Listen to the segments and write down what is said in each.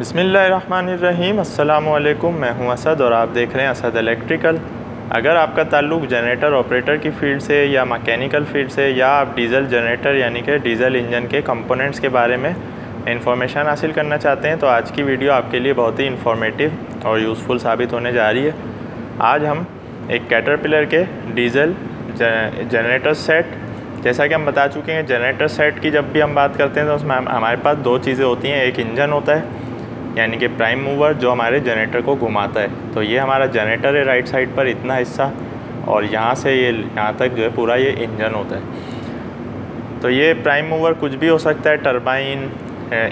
बिस्मिल्लाहिर्रहमानिर्रहीम। अस्सलामुअलैकुम। मैं हूं असद और आप देख रहे हैं असद इलेक्ट्रिकल। अगर आपका ताल्लुक़ जनरेटर ऑपरेटर की फ़ील्ड से या मैकेनिकल फ़ील्ड से, या आप डीज़ल जनरेटर यानी कि डीज़ल इंजन के कंपोनेंट्स के बारे में इंफॉर्मेशन हासिल करना चाहते हैं, तो आज की वीडियो आपके लिए बहुत ही इंफॉर्मेटिव और यूज़फुल साबित होने जा रही है। आज हम एक कैटरपिलर के डीज़ल जनरेटर सेट, जैसा कि हम बता चुके हैं, जनरेटर सेट की जब भी हम बात करते हैं तो उसमें हमारे पास दो चीज़ें होती हैं। एक इंजन होता है यानी कि प्राइम मूवर, जो हमारे जनरेटर को घुमाता है। तो ये हमारा जनरेटर है राइट साइड पर इतना हिस्सा, और यहाँ से ये यहाँ तक जो है पूरा ये इंजन होता है। तो ये प्राइम मूवर कुछ भी हो सकता है, टरबाइन,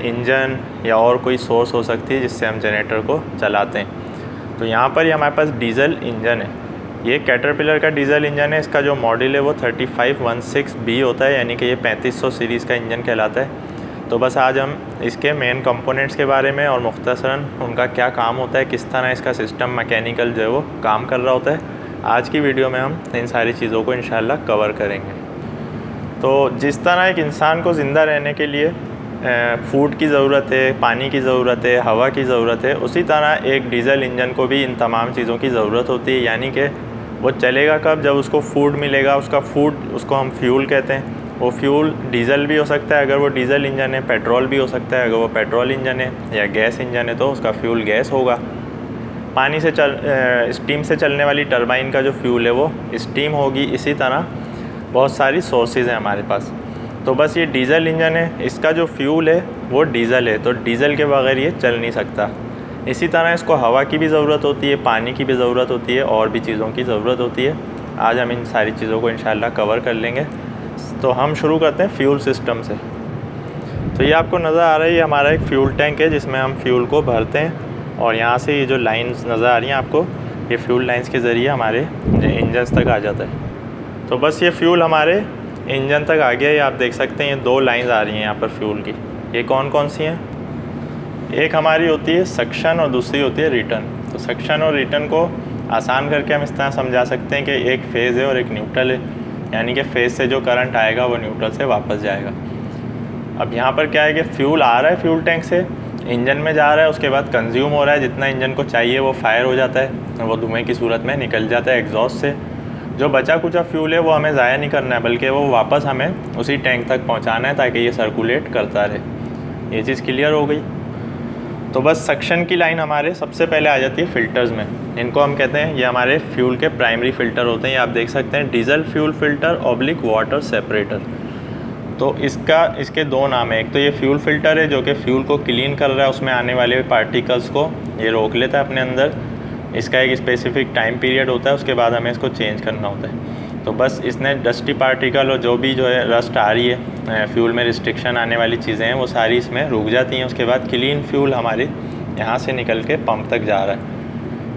इंजन या और कोई सोर्स हो सकती है जिससे हम जनरेटर को चलाते हैं। तो यहाँ पर ये हमारे पास डीज़ल इंजन है। ये कैटरपिलर का डीज़ल इंजन है। इसका जो मॉडल है वो 3516B होता है, यानी कि ये 3500 सीरीज़ का इंजन कहलाता है। तो बस आज हम इसके मेन कंपोनेंट्स के बारे में और मुख्तसरन उनका क्या काम होता है, किस तरह इसका सिस्टम मैकेनिकल जो है वो काम कर रहा होता है, आज की वीडियो में हम इन सारी चीज़ों को इंशाल्लाह कवर करेंगे। तो जिस तरह एक इंसान को ज़िंदा रहने के लिए फूड की ज़रूरत है, पानी की ज़रूरत है, हवा की ज़रूरत है, उसी तरह एक डीज़ल इंजन को भी इन तमाम चीज़ों की ज़रूरत होती है। यानी कि वो चलेगा कब, जब उसको फूड मिलेगा। उसका फूड, उसको हम फ्यूल कहते हैं। वो फ्यूल डीज़ल भी हो सकता है अगर वो डीज़ल इंजन है, पेट्रोल भी हो सकता है अगर वो पेट्रोल इंजन है, या गैस इंजन है तो उसका फ्यूल गैस होगा। पानी से स्टीम से चलने वाली टरबाइन का जो फ्यूल है वो स्टीम होगी। इसी तरह बहुत सारी सोर्सेज हैं हमारे पास। तो बस ये डीज़ल इंजन है, इसका जो फ्यूल है वो डीज़ल है, तो डीज़ल के बगैर ये चल नहीं सकता। इसी तरह इसको हवा की भी ज़रूरत होती है, पानी की भी ज़रूरत होती है, और भी चीज़ों की ज़रूरत होती है। आज हम इन सारी चीज़ों को इंशाल्लाह कवर कर लेंगे। तो हम शुरू करते हैं फ्यूल सिस्टम से। तो ये आपको नज़र आ रहा है, ये हमारा एक फ्यूल टैंक है जिसमें हम फ्यूल को भरते हैं, और यहाँ से ये जो लाइंस नज़र आ रही हैं आपको, ये फ्यूल लाइंस के ज़रिए हमारे इंजन तक आ जाता है। तो बस ये फ्यूल हमारे इंजन तक आ गया। ये आप देख सकते हैं, ये दो लाइंस आ रही हैं यहाँ पर फ्यूल की। ये कौन कौन सी हैं? एक हमारी होती है सक्शन और दूसरी होती है रिटर्न। तो सक्शन और रिटर्न को आसान करके हम इस तरह समझा सकते हैं कि एक फेज़ है और एक न्यूट्रल है, यानी कि फेज़ से जो करंट आएगा वो न्यूट्रल से वापस जाएगा। अब यहाँ पर क्या है कि फ्यूल आ रहा है फ्यूल टैंक से, इंजन में जा रहा है, उसके बाद कंज्यूम हो रहा है। जितना इंजन को चाहिए वो फायर हो जाता है, वो धुएँ की सूरत में निकल जाता है एग्जॉस्ट से। जो बचा कुचा फ्यूल है वो हमें ज़ाया नहीं करना है, बल्कि वो वापस हमें उसी टैंक तक पहुँचाना है ताकि ये सर्कुलेट करता रहे। ये चीज़ क्लियर हो गई। तो बस सक्शन की लाइन हमारे सबसे पहले आ जाती है फ़िल्टर्स में। इनको हम कहते हैं, ये हमारे फ्यूल के प्राइमरी फ़िल्टर होते हैं। ये आप देख सकते हैं, diesel fuel filter oblique water separator. तो इसके दो नाम हैं। एक तो ये फ्यूल फ़िल्टर है जो कि फ्यूल को क्लीन कर रहा है, उसमें आने वाले पार्टिकल्स को ये रोक लेता है अपने अंदर। इसका एक स्पेसिफिक टाइम पीरियड होता है, उसके बाद हमें इसको चेंज करना होता है। तो बस इसने डस्टी पार्टिकल और जो भी जो है रस्ट आ रही है, फ्यूल में रिस्ट्रिक्शन आने वाली चीज़ें हैं, वो सारी इसमें रुक जाती हैं। उसके बाद क्लीन फ्यूल हमारे यहाँ से निकल के पंप तक जा रहा है।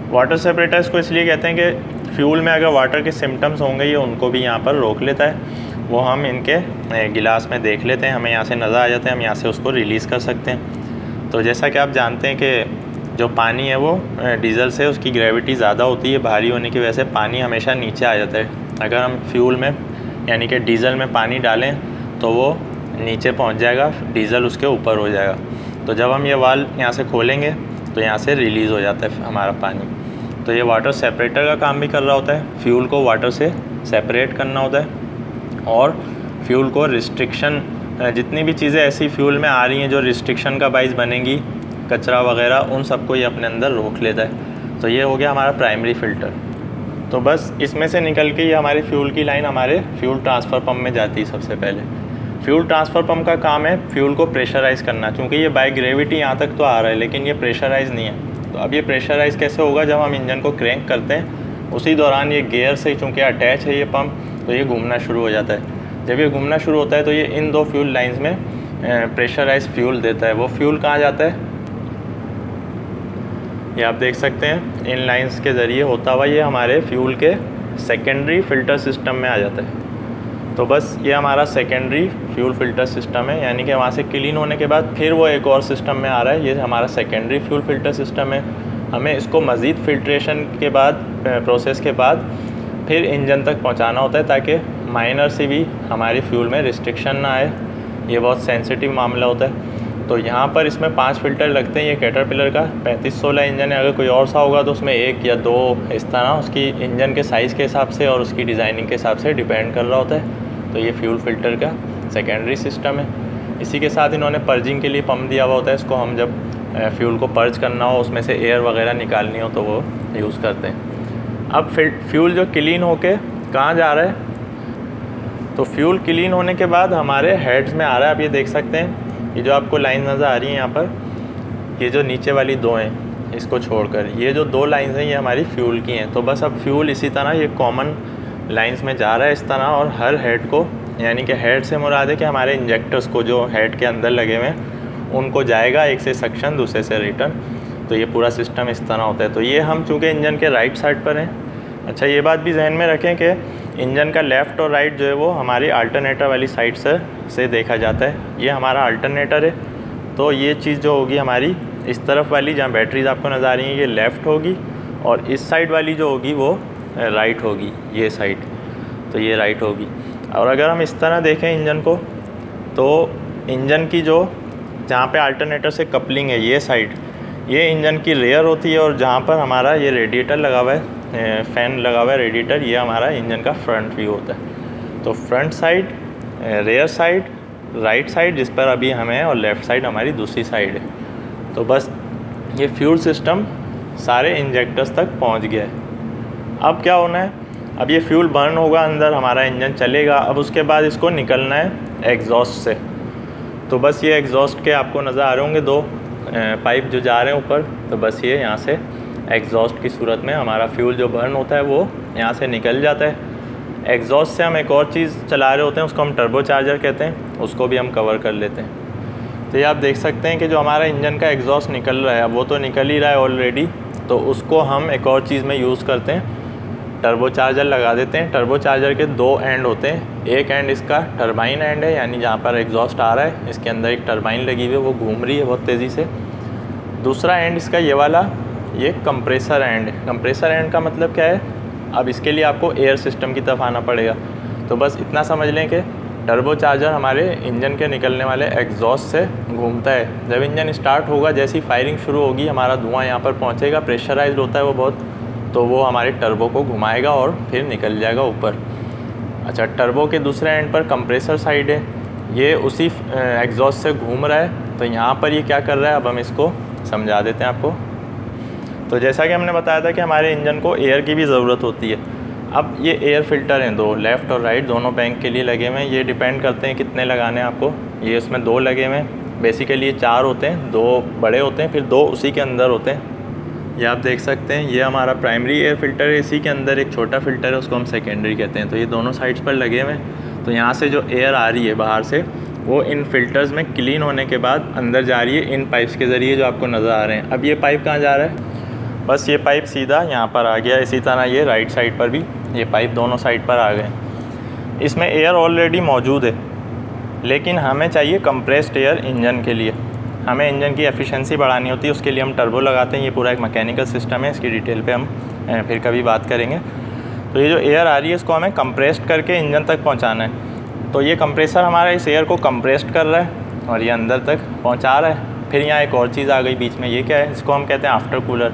वाटर सेपरेटर्स को इसलिए कहते हैं कि फ्यूल में अगर वाटर के सिम्टम्स होंगे ये उनको भी यहाँ पर रोक लेता है। वो हम इनके गिलास में देख लेते हैं, हमें यहाँ से नज़र आ जाते हैं, हम यहाँ से उसको रिलीज़ कर सकते हैं। तो जैसा कि आप जानते हैं कि जो पानी है वो डीज़ल से उसकी ग्रेविटी ज़्यादा होती है, भारी होने की वजह से पानी हमेशा नीचे आ जाता है। अगर हम फ्यूल में यानी कि डीज़ल में पानी डालें तो वो नीचे पहुंच जाएगा, डीज़ल उसके ऊपर हो जाएगा। तो जब हम ये वाल्व यहाँ से खोलेंगे तो यहाँ से रिलीज़ हो जाता है हमारा पानी। तो ये वाटर सेपरेटर का काम भी कर रहा होता है, फ्यूल को वाटर से सेपरेट करना होता है, और फ्यूल को रिस्ट्रिक्शन, जितनी भी चीज़ें ऐसी फ्यूल में आ रही हैं जो रिस्ट्रिक्शन का बाइस बनेंगी, कचरा वगैरह, उन सबको ये अपने अंदर रोक लेता है। तो ये हो गया हमारा प्राइमरी फ़िल्टर। तो बस इसमें से निकल के ये हमारी फ्यूल की लाइन हमारे फ्यूल ट्रांसफ़र पम्प में जाती है। सबसे पहले फ्यूल ट्रांसफ़र पम्प का काम है फ्यूल को प्रेशराइज़ करना, क्योंकि ये बाय ग्रेविटी यहाँ तक तो आ रहा है लेकिन ये प्रेशराइज़ नहीं है। तो अब ये प्रेशराइज़ कैसे होगा? जब हम इंजन को क्रैंक करते हैं उसी दौरान ये गियर से, चूँकि अटैच है ये पंप, तो ये घूमना शुरू हो जाता है। जब ये घूमना शुरू होता है तो ये इन दो फ्यूल लाइन्स में प्रेशराइज फ्यूल देता है। वो फ्यूल कहाँ जाता है? ये आप देख सकते हैं, इन लाइंस के ज़रिए होता हुआ ये हमारे फ्यूल के सेकेंडरी फ़िल्टर सिस्टम में आ जाता है। तो बस ये हमारा सेकेंडरी फ्यूल फ़िल्टर सिस्टम है, यानी कि वहाँ से क्लीन होने के बाद फिर वो एक और सिस्टम में आ रहा है। ये हमारा सेकेंडरी फ्यूल फ़िल्टर सिस्टम है। हमें इसको मज़ीद फ़िल्ट्रेशन के बाद, प्रोसेस के बाद फिर इंजन तक पहुँचाना होता है ताकि माइनर से भी हमारी फ्यूल में रिस्ट्रिक्शन ना आए। ये बहुत सेंसिटिव मामला होता है। तो यहाँ पर इसमें 5 फ़िल्टर लगते हैं। ये कैटरपिलर का 3516 इंजन है। अगर कोई और सा होगा तो उसमें 1 या 2 इस तरह उसकी इंजन के साइज़ के हिसाब से और उसकी डिज़ाइनिंग के हिसाब से डिपेंड कर रहा होता है। तो ये फ्यूल फ़िल्टर का सेकेंडरी सिस्टम है। इसी के साथ इन्होंने पर्जिंग के लिए पम्प दिया हुआ होता है। इसको हम जब फ्यूल को पर्ज करना हो, उसमें से एयर वगैरह निकालनी हो तो वो यूज़ करते हैं। अब फ्यूल जो क्लीन होके कहाँ जा रहा है, तो फ्यूल क्लीन होने के बाद हमारे हेड्स में आ रहा है। आप ये देख सकते हैं, ये जो आपको लाइन नज़र आ रही है यहाँ पर, ये जो नीचे वाली 2 हैं इसको छोड़कर, ये जो 2 लाइंस हैं ये हमारी फ्यूल की हैं। तो बस अब फ्यूल इसी तरह ये कॉमन लाइंस में जा रहा है इस तरह, और हर हेड को, यानी कि हेड से मुराद है कि हमारे इंजेक्टर्स को जो हेड के अंदर लगे हुए हैं उनको जाएगा, एक से सक्शन दूसरे से रिटर्न। तो ये पूरा सिस्टम इस तरह होता है। तो ये हम चूँकि इंजन के राइट साइड पर हैं। अच्छा, ये बात भी जहन में रखें कि इंजन का लेफ़्ट और राइट जो है वो हमारी अल्टरनेटर वाली साइड से देखा जाता है। ये हमारा अल्टरनेटर है, तो ये चीज़ जो होगी हमारी इस तरफ वाली जहाँ बैटरीज आपको नज़र आ रही हैं ये लेफ़्ट होगी, और इस साइड वाली जो होगी वो राइट होगी, ये साइड, तो ये राइट होगी। और अगर हम इस तरह देखें इंजन को, तो इंजन की जो जहाँ पे अल्टरनेटर से कपलिंग है ये साइड, ये इंजन की रेयर होती है, और जहाँ पर हमारा ये रेडिएटर लगा हुआ है, फ़ैन लगा हुआ है रेडिएटर, ये हमारा इंजन का फ्रंट व्यू होता है। तो front side, rear side, right side जिस पर अभी हमें, और लेफ़्ट साइड हमारी दूसरी साइड है। तो बस ये फ्यूल सिस्टम सारे इंजेक्टर्स तक पहुंच गया है। अब क्या होना है, अब ये फ्यूल बर्न होगा अंदर, हमारा इंजन चलेगा। अब उसके बाद इसको निकलना है एग्जॉस्ट से। तो बस ये एग्जॉस्ट के आपको नज़र आ रहे होंगे 2 पाइप जो जा रहे हैं ऊपर। तो बस ये यहाँ से एग्जॉस्ट की सूरत में हमारा फ्यूल जो बर्न होता है वो यहाँ से निकल जाता है। एग्जॉस्ट से हम एक और चीज़ चला रहे होते हैं, उसको हम टर्बो चार्जर कहते हैं, उसको भी हम कवर कर लेते हैं। तो ये आप देख सकते हैं कि जो हमारा इंजन का एग्जॉस्ट निकल रहा है वो तो निकल ही रहा है ऑलरेडी, तो उसको हम एक और चीज़ में यूज़ करते हैं, टर्बो चार्जर लगा देते हैं। टर्बो चार्जर के 2 एंड होते हैं। एक एंड इसका टरबाइन एंड है, यानी जहाँ पर एग्जॉस्ट आ रहा है इसके अंदर एक टरबाइन लगी हुई है, वो घूम रही है बहुत तेज़ी से। दूसरा एंड इसका ये वाला, ये कंप्रेसर एंड है। कंप्रेसर एंड का मतलब क्या है, अब इसके लिए आपको एयर सिस्टम की तरफ आना पड़ेगा। तो बस इतना समझ लें कि टर्बो चार्जर हमारे इंजन के निकलने वाले एग्जॉस्ट से घूमता है। जब इंजन स्टार्ट होगा, जैसी फायरिंग शुरू होगी, हमारा धुआं यहाँ पर पहुँचेगा, प्रेशराइज्ड होता है वो बहुत, तो वो हमारे टर्बो को घुमाएगा और फिर निकल जाएगा ऊपर। अच्छा, टर्बो के दूसरे एंड पर कंप्रेसर साइड है, ये उसी एग्जॉस्ट से घूम रहा है। तो यहाँ पर ये क्या कर रहा है, अब हम इसको समझा देते हैं आपको। तो जैसा कि हमने बताया था कि हमारे इंजन को एयर की भी ज़रूरत होती है। अब ये एयर फ़िल्टर हैं 2, लेफ़्ट और राइट दोनों बैंक के लिए लगे हुए हैं। ये डिपेंड करते हैं कितने लगाने हैं आपको। ये इसमें 2 लगे हुए हैं, बेसिकली ये 4 होते हैं, 2 बड़े होते हैं, फिर 2 उसी के अंदर होते हैं। ये आप देख सकते हैं, ये हमारा प्राइमरी एयर फ़िल्टर है, इसी के अंदर एक छोटा फ़िल्टर है, उसको हम सेकेंडरी कहते हैं। तो ये दोनों साइड्स पर लगे हुए हैं। तो यहाँ से जो एयर आ रही है बाहर से, वो इन फ़िल्टर्स में क्लीन होने के बाद अंदर जा रही है इन पाइप्स के ज़रिए जो आपको नज़र आ रहे हैं। अब ये पाइप कहाँ जा रहा है, बस ये पाइप सीधा यहाँ पर आ गया। इसी तरह ये राइट साइड पर भी ये पाइप दोनों साइड पर आ गए। इसमें एयर ऑलरेडी मौजूद है, लेकिन हमें चाहिए कंप्रेस्ड एयर इंजन के लिए। हमें इंजन की एफिशिएंसी बढ़ानी होती है, उसके लिए हम टर्बो लगाते हैं। ये पूरा एक मैकेनिकल सिस्टम है, इसकी डिटेल पे हम फिर कभी बात करेंगे। तो ये जो एयर आ रही है इसको हमें कंप्रेस्ड करके इंजन तक पहुंचाना है। तो ये कंप्रेसर हमारा इस एयर को कंप्रेस्ड कर रहा है और ये अंदर तक पहुंचा रहा है। फिर यहाँ एक और चीज़ आ गई बीच में, ये क्या है, इसको हम कहते हैं आफ्टर कूलर।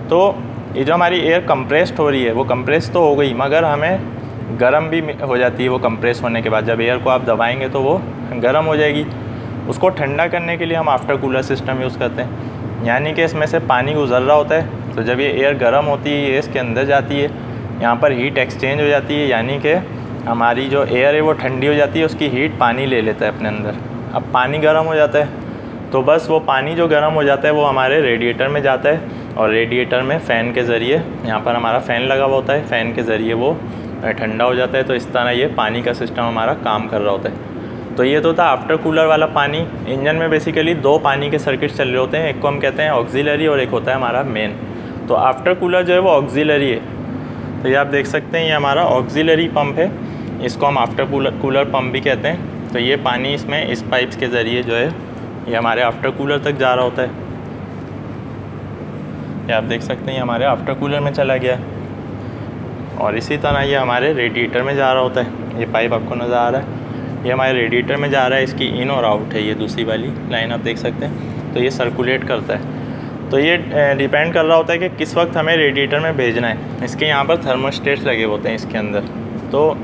तो ये जो हमारी एयर कंप्रेस्ड हो रही है वो कंप्रेस तो हो गई, मगर हमें गर्म भी हो जाती है वो कंप्रेस होने के बाद। जब एयर को आप दबाएंगे तो वो गर्म हो जाएगी। उसको ठंडा करने के लिए हम आफ्टर कूलर सिस्टम यूज़ करते हैं, यानी कि इसमें से पानी गुजर रहा होता है। तो जब ये एयर गर्म होती है, ये इसके अंदर जाती है, यहाँ पर हीट एक्सचेंज हो जाती है, यानी कि हमारी जो एयर है वो ठंडी हो जाती है, उसकी हीट पानी ले लेता है अपने अंदर। अब पानी गर्म हो जाता है, तो बस वो पानी जो गर्म हो जाता है वो हमारे रेडिएटर में जाता है, और रेडिएटर में फ़ैन के ज़रिए, यहाँ पर हमारा फ़ैन लगा हुआ होता है, फ़ैन के ज़रिए वो ठंडा हो जाता है। तो इस तरह ये पानी का सिस्टम हमारा काम कर रहा होता है। तो ये तो था आफ्टर कूलर वाला पानी। इंजन में बेसिकली 2 पानी के सर्किट चल रहे होते हैं, एक को हम कहते हैं ऑक्सिलरी और एक होता है हमारा मेन। तो आफ्टर कूलर जो है वो ऑक्सिलरी है। तो ये आप देख सकते हैं, ये हमारा ऑक्सिलरी पंप है, इसको हम आफ्टर कूलर पंप भी कहते हैं। तो ये पानी इसमें इस पाइप्स के ज़रिए जो है ये हमारे आफ्टर कूलर तक जा रहा होता है। ये आप देख सकते हैं, ये हमारे आफ्टर कूलर में चला गया, और इसी तरह ये हमारे रेडिएटर में जा रहा होता है। ये पाइप आपको नज़र आ रहा है। ये हमारे रेडिएटर में जा रहा है, इसकी इन और आउट है ये दूसरी वाली लाइन आप देख सकते हैं। तो ये सर्कुलेट करता है। तो ये डिपेंड कर रहा होता है कि किस वक्त हमें रेडिएटर में भेजना है। इसके यहाँ पर थर्मोस्टेट्स लगे होते हैं इसके अंदर। तो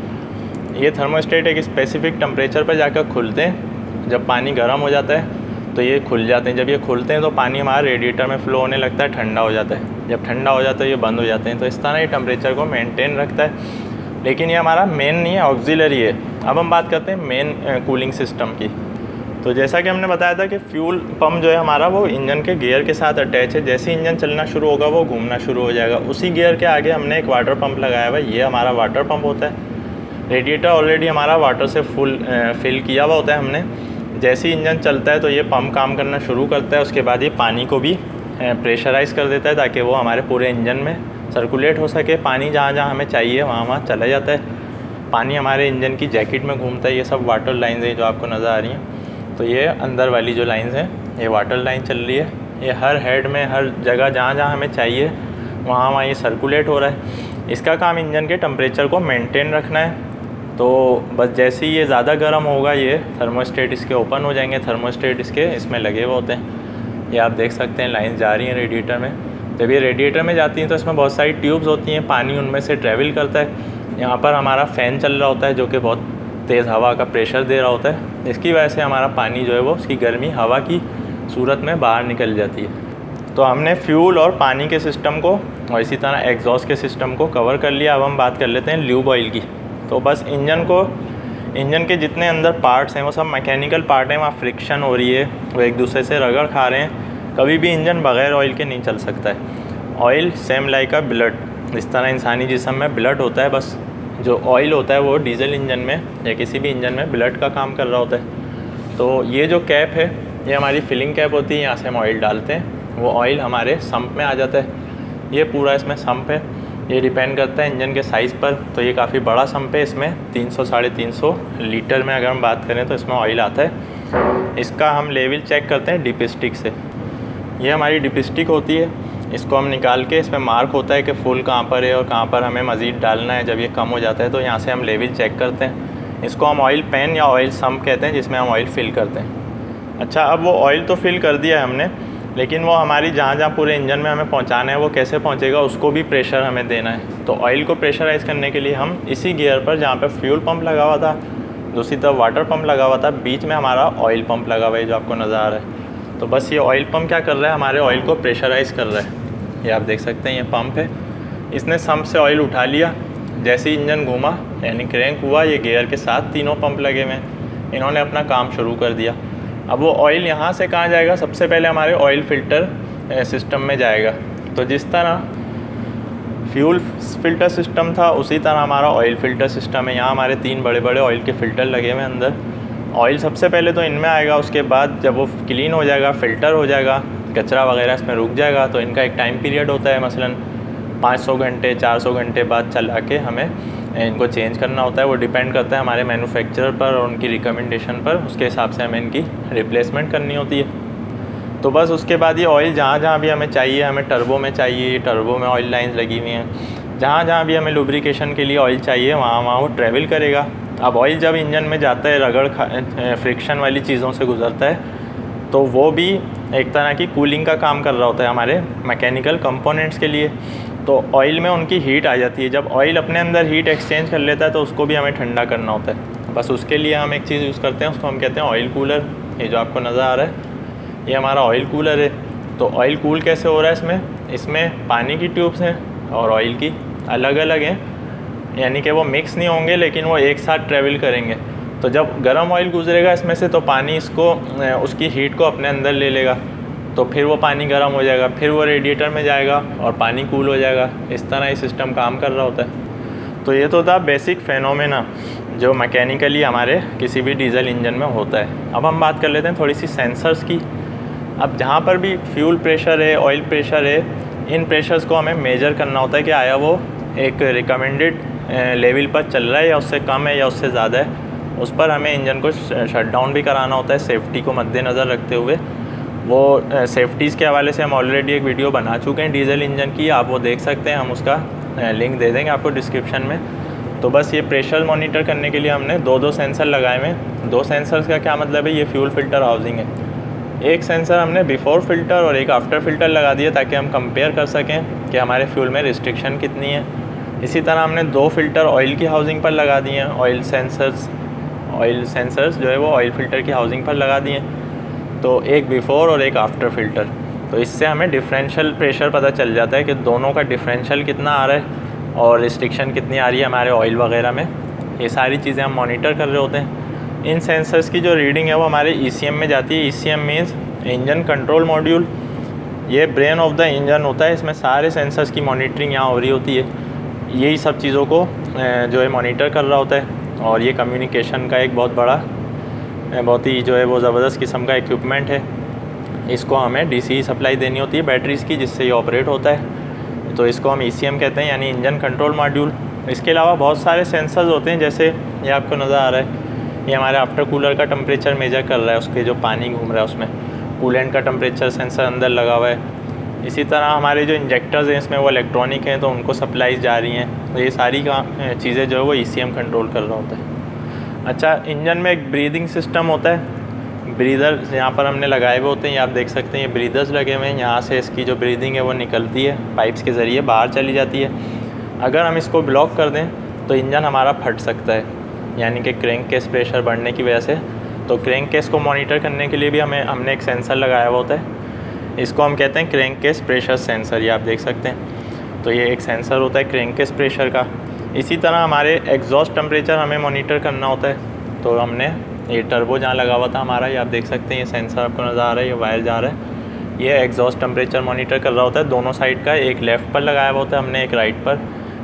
ये थर्मोस्टेट एक स्पेसिफिक टेम्परेचर पर जाकर खुलते हैं। जब पानी गर्म हो जाता है तो ये खुल जाते हैं। जब ये खुलते हैं तो पानी हमारा रेडिएटर में फ़्लो होने लगता है, ठंडा हो जाता है। जब ठंडा हो जाता है ये बंद हो जाते हैं। तो इस तरह ये टेम्परेचर को मेंटेन रखता है। लेकिन ये हमारा मेन नहीं है, ऑक्सिलरी है। अब हम बात करते हैं मेन कूलिंग सिस्टम की। तो जैसा कि हमने बताया था कि फ्यूल पम्प जो है हमारा वो इंजन के गियर के साथ अटैच है। जैसे इंजन चलना शुरू होगा वो घूमना शुरू हो जाएगा। उसी गियर के आगे हमने एक वाटर पंप लगाया हुआ है। ये हमारा वाटर पंप होता है। रेडिएटर ऑलरेडी हमारा वाटर से फुल फिल किया हुआ होता है हमने। जैसे ही इंजन चलता है तो ये पंप काम करना शुरू करता है। उसके बाद ये पानी को भी प्रेशराइज़ कर देता है ताकि वो हमारे पूरे इंजन में सर्कुलेट हो सके। पानी जहाँ जहाँ हमें चाहिए वहाँ चला जाता है। पानी हमारे इंजन की जैकेट में घूमता है। ये सब वाटर लाइन्स है जो आपको नज़र आ रही हैं। तो ये अंदर वाली जो लाइन्स हैं ये वाटर लाइन चल रही है। ये हर हेड में हर जगह जहाँ जहाँ हमें चाहिए वहाँ ये सर्कुलेट हो रहा है। इसका काम इंजन के टेम्परेचर को मेंटेन रखना है। तो बस जैसे ही ये ज़्यादा गर्म होगा ये थर्मोस्टेट इसके ओपन हो जाएंगे। थर्मोस्टेट इसके इसमें लगे हुए होते हैं। ये आप देख सकते हैं लाइन जा रही हैं रेडिएटर में। जब ये रेडिएटर में जाती हैं तो इसमें बहुत सारी ट्यूब्स होती हैं, पानी उनमें से ट्रैवल करता है। यहाँ पर हमारा फ़ैन चल रहा होता है जो कि बहुत तेज़ हवा का प्रेशर दे रहा होता है। इसकी वजह से हमारा पानी जो है वो उसकी गर्मी हवा की सूरत में बाहर निकल जाती है। तो हमने फ्यूल और पानी के सिस्टम को और इसी तरह एग्जॉस्ट के सिस्टम को कवर कर लिया। अब हम बात कर लेते हैं ल्यूब ऑयल की। तो बस इंजन के जितने अंदर पार्ट्स हैं वो सब मैकेनिकल पार्ट हैं। वहाँ फ्रिक्शन हो रही है, वो एक दूसरे से रगड़ खा रहे हैं। कभी भी इंजन बग़ैर ऑयल के नहीं चल सकता है। ऑयल सेम लाइक अ ब्लड, इस तरह इंसानी जिस्म में ब्लड होता है, बस जो ऑयल होता है वो डीजल इंजन में या किसी भी इंजन में ब्लड का काम कर रहा होता है। तो ये जो कैप है ये हमारी फिलिंग कैप होती है। यहाँ से हम ऑयल डालते हैं, वो ऑयल हमारे सम्प में आ जाता है। ये पूरा इसमें सम्प है। ये डिपेंड करता है इंजन के साइज़ पर। तो ये काफ़ी बड़ा सम्प है। इसमें 300-350 लीटर में अगर हम बात करें तो इसमें ऑयल आता है। इसका हम लेवल चेक करते हैं डिपिस्टिक से। ये हमारी डिपिस्टिक होती है। इसको हम निकाल के इसमें मार्क होता है कि फुल कहाँ पर है और कहाँ पर हमें मज़ीद डालना है। जब ये कम हो जाता है तो यहाँ से हम लेवल चेक करते हैं। इसको हम ऑयल पेन या ऑयल सम्प कहते हैं जिसमें हम ऑयल फिल करते हैं। अच्छा, अब वो ऑयल तो फिल कर दिया है हमने, लेकिन वो हमारी जहाँ जहाँ पूरे इंजन में हमें पहुँचाना है वो कैसे पहुँचेगा उसको भी प्रेशर हमें देना है। तो ऑयल को प्रेशराइज़ करने के लिए हम इसी गियर पर जहाँ पर फ्यूल पम्प लगा हुआ था, दूसरी तरफ वाटर पम्प लगा हुआ था, बीच में हमारा ऑयल पम्प लगा हुआ है जो आपको नज़र आ रहा है। तो बस ये ऑयल पम्प क्या कर रहा है, हमारे ऑयल को प्रेशराइज़ कर रहा है। ये आप देख सकते हैं ये पंप है। इसने सम्प से ऑयल उठा लिया। जैसे ही इंजन घूमा यानी क्रैंक हुआ, ये गियर के साथ तीनों पंप लगे हुए हैं, इन्होंने अपना काम शुरू कर दिया। अब वो ऑयल यहाँ से कहाँ जाएगा, सबसे पहले हमारे ऑयल फ़िल्टर सिस्टम में जाएगा। तो जिस तरह फ्यूल फ़िल्टर सिस्टम था उसी तरह हमारा ऑयल फ़िल्टर सिस्टम है। यहाँ हमारे 3 बड़े बड़े ऑयल के फ़िल्टर लगे हुए हैं अंदर। ऑयल सबसे पहले तो इनमें आएगा, उसके बाद जब वो क्लीन हो जाएगा, फ़िल्टर हो जाएगा, कचरा वगैरह इसमें रुक जाएगा। तो इनका एक टाइम पीरियड होता है, मसलन 500 घंटे 400 घंटे बाद चला के हमें इनको चेंज करना होता है। वो डिपेंड करता है हमारे मैन्युफैक्चरर पर और उनकी रिकमेंडेशन पर। उसके हिसाब से हमें इनकी रिप्लेसमेंट करनी होती है। तो बस उसके बाद ये ऑयल जहाँ जहाँ भी हमें चाहिए, हमें टर्बो में चाहिए, टर्बो में ऑयल लाइन्स लगी हुई हैं। जहाँ जहाँ भी हमें लुब्रिकेशन के लिए ऑयल चाहिए वहाँ वहाँ वो ट्रैवल करेगा। अब ऑयल जब इंजन में जाता है, रगड़ फ्रिक्शन वाली चीज़ों से गुजरता है, तो वो भी एक तरह की कूलिंग का काम कर रहा होता है हमारे मैकेनिकल कंपोनेंट्स के लिए। तो ऑयल में उनकी हीट आ जाती है। जब ऑयल अपने अंदर हीट एक्सचेंज कर लेता है तो उसको भी हमें ठंडा करना होता है। बस उसके लिए हम एक चीज़ यूज़ करते हैं, उसको हम कहते हैं ऑयल कूलर। ये जो आपको नज़र आ रहा है ये हमारा ऑयल कूलर है। तो ऑयल कूल कैसे हो रहा है, इसमें पानी की ट्यूब्स हैं और ऑयल की अलग अलग हैं, यानी कि वो मिक्स नहीं होंगे लेकिन वो एक साथ ट्रैवल करेंगे। तो जब गर्म ऑयल गुजरेगा इसमें से तो पानी इसको उसकी हीट को अपने अंदर ले लेगा। तो फिर वो पानी गर्म हो जाएगा, फिर वो रेडिएटर में जाएगा और पानी कूल हो जाएगा। इस तरह ये सिस्टम काम कर रहा होता है। तो ये तो था बेसिक फेनोमेना जो मैकेनिकली हमारे किसी भी डीजल इंजन में होता है। अब हम बात कर लेते हैं थोड़ी सी सेंसर्स की। अब जहाँ पर भी फ्यूल प्रेशर है, ऑयल प्रेशर है, इन प्रेशर्स को हमें मेजर करना होता है कि आया वो एक रिकमेंडेड लेवल पर चल रहा है या उससे कम है या उससे ज़्यादा है। उस पर हमें इंजन को शट डाउन भी कराना होता है सेफ्टी को मद्देनज़र रखते हुए। वो सेफ्टीज़ के हवाले से हम ऑलरेडी एक वीडियो बना चुके हैं डीजल इंजन की, आप वो देख सकते हैं, हम उसका लिंक दे देंगे आपको डिस्क्रिप्शन में। तो बस ये प्रेशर मॉनिटर करने के लिए हमने दो सेंसर लगाए हुए हैं। 2 सेंसर्स का क्या मतलब है, ये फ्यूल फिल्टर हाउसिंग है। एक सेंसर हमने बिफोर फिल्टर और एक आफ्टर फिल्टर लगा दिया ताकि हम कंपेयर कर सकें कि हमारे फ्यूल में रिस्ट्रिक्शन कितनी है। इसी तरह हमने 2 फिल्टर ऑयल की हाउसिंग पर लगा दिए हैं। ऑयल सेंसर्स जो है वो ऑयल फिल्टर की हाउसिंग पर लगा दिए हैं। तो एक बिफोर और एक आफ्टर फिल्टर। तो इससे हमें डिफरेंशियल प्रेशर पता चल जाता है कि दोनों का डिफरेंशियल कितना आ रहा है और रिस्ट्रिक्शन कितनी आ रही है हमारे ऑयल वगैरह में। ये सारी चीज़ें हम मॉनिटर कर रहे होते हैं। इन सेंसर्स की जो रीडिंग है वो हमारे ECM में जाती है। ECM means engine control module. ये ब्रेन ऑफ द इंजन होता है, इसमें सारे सेंसर्स की मॉनिटरिंग यहाँ हो रही होती है। यही सब चीज़ों को जो है मॉनिटर कर रहा होता है। और ये कम्युनिकेशन का एक बहुत ही जो है वो ज़बरदस्त किस्म का इक्विपमेंट है। इसको हमें DC सप्लाई देनी होती है बैटरीज़ की, जिससे ये ऑपरेट होता है। तो इसको हम ECM कहते हैं, यानी इंजन कंट्रोल मॉड्यूल। इसके अलावा बहुत सारे सेंसर्स होते हैं, जैसे ये आपको नज़र आ रहा है, ये हमारे आफ्टर कूलर का टेम्परेचर मेजर कर रहा है। उसके जो पानी घूम रहा है उसमें कूलेंट का टेम्परेचर सेंसर अंदर लगा हुआ है। इसी तरह हमारे जो इंजेक्टर्स हैं इसमें वो इलेक्ट्रॉनिक हैं, तो उनको सप्लाईज जा रही हैं। तो ये सारी चीज़ें जो है वो ECM कंट्रोल कर रहा होता है। अच्छा, इंजन में एक ब्रीदिंग सिस्टम होता है। ब्रीदर यहाँ पर हमने लगाए हुए होते हैं, ये आप देख सकते हैं, ये ब्रीदर्स लगे हुए हैं। यहाँ से इसकी जो ब्रीदिंग है वो निकलती है, पाइप्स के ज़रिए बाहर चली जाती है। अगर हम इसको ब्लॉक कर दें तो इंजन हमारा फट सकता है, यानी कि क्रैंक केस प्रेशर बढ़ने की वजह से। तो क्रैंक केस को मॉनिटर करने के लिए भी हमने एक सेंसर लगाया हुआ होता है। इसको हम कहते हैं क्रैंक केस प्रेशर सेंसर, ये आप देख सकते हैं। तो ये एक सेंसर होता है क्रैंक केस प्रेशर का। इसी तरह हमारे एग्जॉस्ट टेम्परेचर हमें मॉनिटर करना होता है। तो हमने ये टर्बो जहाँ लगा हुआ था हमारा, ये आप देख सकते हैं, ये सेंसर आपको नज़र आ रहा है, ये वायर जा रहा है। ये एग्जॉस्ट टेम्परेचर मॉनिटर कर रहा होता है दोनों साइड का, एक लेफ़्ट पर लगाया हुआ होता है हमने, एक राइट पर।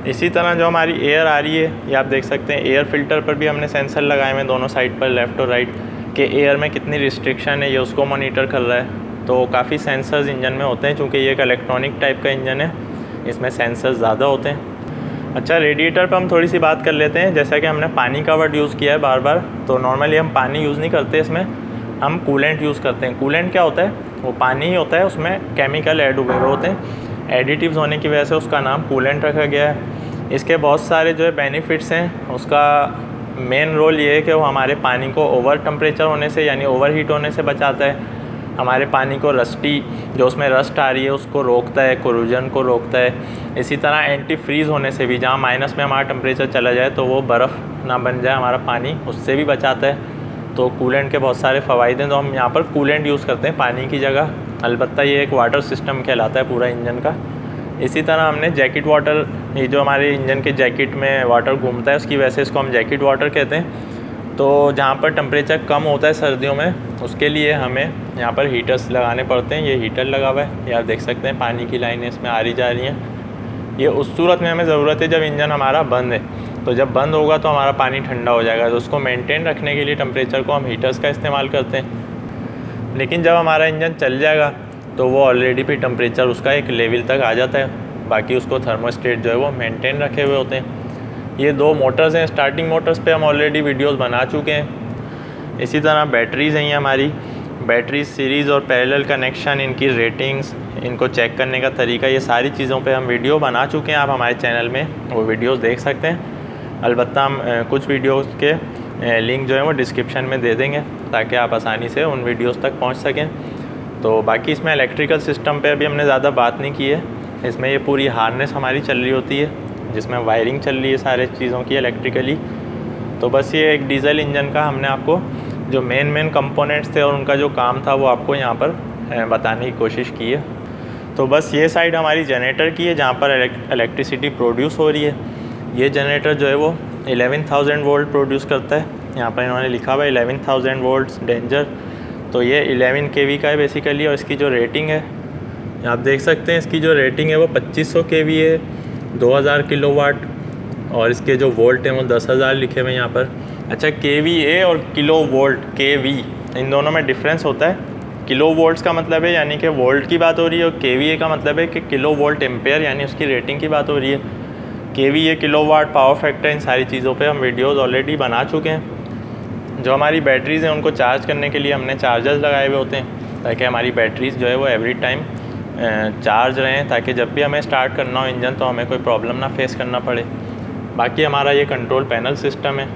इसी तरह जो हमारी एयर आ रही है, ये आप देख सकते हैं, एयर फिल्टर पर भी हमने सेंसर लगाए हुए हैं दोनों साइड पर, लेफ़्ट और राइट, कि एयर में कितनी रिस्ट्रिक्शन है, ये उसको मॉनिटर कर रहा है। तो काफ़ी सेंसर्स इंजन में होते हैं, चूँकि ये एक इलेक्ट्रॉनिक टाइप का इंजन है, इसमें सेंसर्स ज़्यादा होते हैं। अच्छा, रेडिएटर पर हम थोड़ी सी बात कर लेते हैं। जैसा कि हमने पानी का वर्ड यूज़ किया है बार बार, तो नॉर्मली हम पानी यूज़ नहीं करते इसमें, हम कूलेंट यूज़ करते हैं। कूलेंट क्या होता है, वो पानी ही होता है, उसमें केमिकल ऐड हुए होते हैं। एडिटिव्स होने की वजह से उसका नाम कूलेंट रखा गया है। इसके बहुत सारे जो है बेनिफिट्स हैं। उसका मेन रोल ये है कि वो हमारे पानी को ओवर टेम्परेचर होने से, यानी ओवर हीट होने से बचाता है। हमारे पानी को जो उसमें रस्ट आ रही है उसको रोकता है, कोरोजन को रोकता है। इसी तरह एंटी फ्रीज़ होने से भी, जहाँ माइनस में हमारा टेम्परेचर चला जाए तो वो बर्फ़ ना बन जाए हमारा पानी, उससे भी बचाता है। तो कूलेंट के बहुत सारे फ़वाइद हैं, तो हम यहाँ पर कूलेंट यूज़ करते हैं पानी की जगह। अलबत्ता ये एक वाटर सिस्टम कहलाता है पूरा इंजन का। इसी तरह हमने जैकेट वाटर, ये जो हमारे इंजन के जैकेट में वाटर घूमता है उसकी वजह से इसको हम जैकेट वाटर कहते हैं। तो जहाँ पर टेम्परेचर कम होता है सर्दियों में, उसके लिए हमें यहाँ पर हीटर्स लगाने पड़ते हैं। ये हीटर लगा हुआ है, ये आप देख सकते हैं, पानी की लाइनें इसमें आ रही जा रही हैं। ये उस सूरत में हमें ज़रूरत है जब इंजन हमारा बंद है। तो जब बंद होगा तो हमारा पानी ठंडा हो जाएगा, तो उसको मेंटेन रखने के लिए टेम्परेचर को हम हीटर्स का इस्तेमाल करते हैं। लेकिन जब हमारा इंजन चल जाएगा तो वो ऑलरेडी भी टेम्परेचर उसका एक लेवल तक आ जाता है, बाकी उसको थर्मोस्टेट जो है वो मेंटेन रखे हुए होते हैं। ये 2 मोटर्स हैं, स्टार्टिंग मोटर्स पे हम ऑलरेडी वीडियोस बना चुके हैं। इसी तरह बैटरीज़ हैं हमारी, बैटरी सीरीज़ और पैरेलल कनेक्शन, इनकी रेटिंग्स, इनको चेक करने का तरीका, ये सारी चीज़ों पे हम वीडियो बना चुके हैं। आप हमारे चैनल में वो वीडियोस देख सकते हैं। अलबत्ता हम कुछ वीडियोस के लिंक जो है वो डिस्क्रिप्शन में दे देंगे ताकि आप आसानी से उन वीडियोस तक पहुंच सकें। तो बाकी इसमें इलेक्ट्रिकल सिस्टम पे अभी हमने ज़्यादा बात नहीं की है। इसमें ये पूरी हार्नेस हमारी चल रही होती है, जिसमें वायरिंग चल रही है सारे चीज़ों की इलेक्ट्रिकली। तो बस ये एक डीजल इंजन का हमने आपको जो मेन कंपोनेंट्स थे और उनका जो काम था वो आपको यहाँ पर बताने की कोशिश की है। तो बस ये साइड हमारी जनरेटर की है जहाँ पर इलेक्ट्रिसिटी प्रोड्यूस हो रही है। ये जनरेटर जो है वो 11,000 वोल्ट प्रोड्यूस करता है। यहाँ पर इन्होंने लिखा हुआ है 11,000 वोल्ट्स डेंजर। तो ये 11 kV का है बेसिकली, और इसकी जो रेटिंग है आप देख सकते हैं, इसकी जो रेटिंग है वो 2500 kV है, 2000 किलोवाट, और इसके जो वोल्ट हैं वो 10,000 लिखे हुए हैं यहाँ पर। अच्छा, kVA और किलो वोल्ट kV, इन दोनों में डिफरेंस होता है। किलो वोल्ट्स का मतलब है यानी कि वोल्ट की बात हो रही है, और kVA का मतलब है कि किलो वोल्ट एम्पेयर, यानी उसकी रेटिंग की बात हो रही है। kVA किलोवाट, पावर फैक्टर, इन सारी चीज़ों पे हम वीडियोस ऑलरेडी बना चुके हैं। जो हमारी बैटरीज़ हैं उनको चार्ज करने के लिए हमने चार्जर्स लगाए हुए होते हैं ताकि हमारी बैटरीज़ जो है वो एवरी टाइम चार्ज रहें, ताकि जब भी हमें स्टार्ट करना हो इंजन तो हमें कोई प्रॉब्लम ना फेस करना पड़े। बाकी हमारा ये कंट्रोल पैनल सिस्टम है।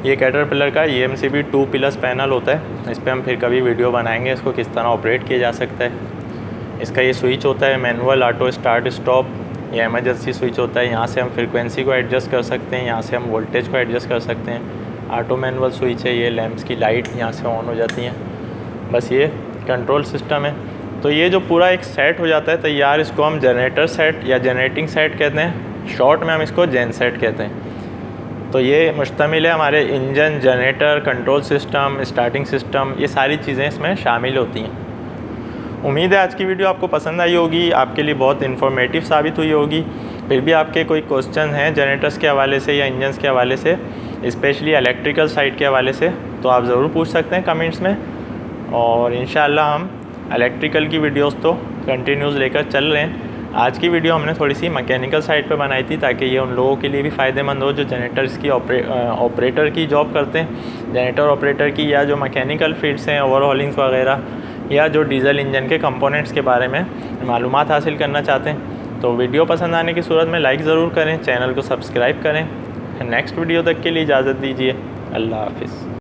ये कैटरपिलर का EMCB 2+ पैनल होता है। इस पर हम फिर कभी वीडियो बनाएंगे इसको किस तरह ऑपरेट किया जा सकता है। इसका ये स्विच होता है मैनुअल ऑटो स्टार्ट स्टॉप, या इमरजेंसी स्विच होता है। यहाँ से हम फ्रीक्वेंसी को एडजस्ट कर सकते हैं, यहाँ से हम वोल्टेज को एडजस्ट कर सकते हैं। ऑटो मैनुअल स्विच है। ये लैंप्स की लाइट यहाँ से ऑन हो जाती हैं। बस ये कंट्रोल सिस्टम है। तो ये जो पूरा एक सेट हो जाता है तैयार, इसको हम जनरेटर सेट या जनरेटिंग सेट कहते हैं। शॉर्ट में हम इसको जेन सेट कहते हैं। तो ये मुश्तमिल है हमारे engine, generator, control system, starting system, ये सारी चीज़ें इसमें शामिल होती हैं। उम्मीद है आज की वीडियो आपको पसंद आई होगी, आपके लिए बहुत इन्फॉर्मेटिव साबित हुई होगी। फिर भी आपके कोई क्वेश्चन हैं जनरेटर्स के हवाले से या इंजन्स के हवाले से, स्पेशली इलेक्ट्रिकल साइड के हवाले से, तो आप ज़रूर पूछ सकते हैं कमेंट्स में। और इंशाल्लाह हम इलेक्ट्रिकल की वीडियोस तो कंटिन्यूस लेकर चल रहे हैं। आज की वीडियो हमने थोड़ी सी मैकेनिकल साइड पे बनाई थी ताकि ये उन लोगों के लिए भी फ़ायदेमंद हो जो जनरेटर्स की ऑपरेटर की जॉब करते हैं, जनरेटर ऑपरेटर की, या जो मैकेनिकल फील्ड्स हैं, ओवरहॉलिंग्स वगैरह, या जो डीजल इंजन के कंपोनेंट्स के बारे में मालूमात हासिल करना चाहते हैं। तो वीडियो पसंद आने की सूरत में लाइक ज़रूर करें, चैनल को सब्सक्राइब करें। नेक्स्ट वीडियो तक के लिए इजाज़त दीजिए। अल्लाह हाफिज़।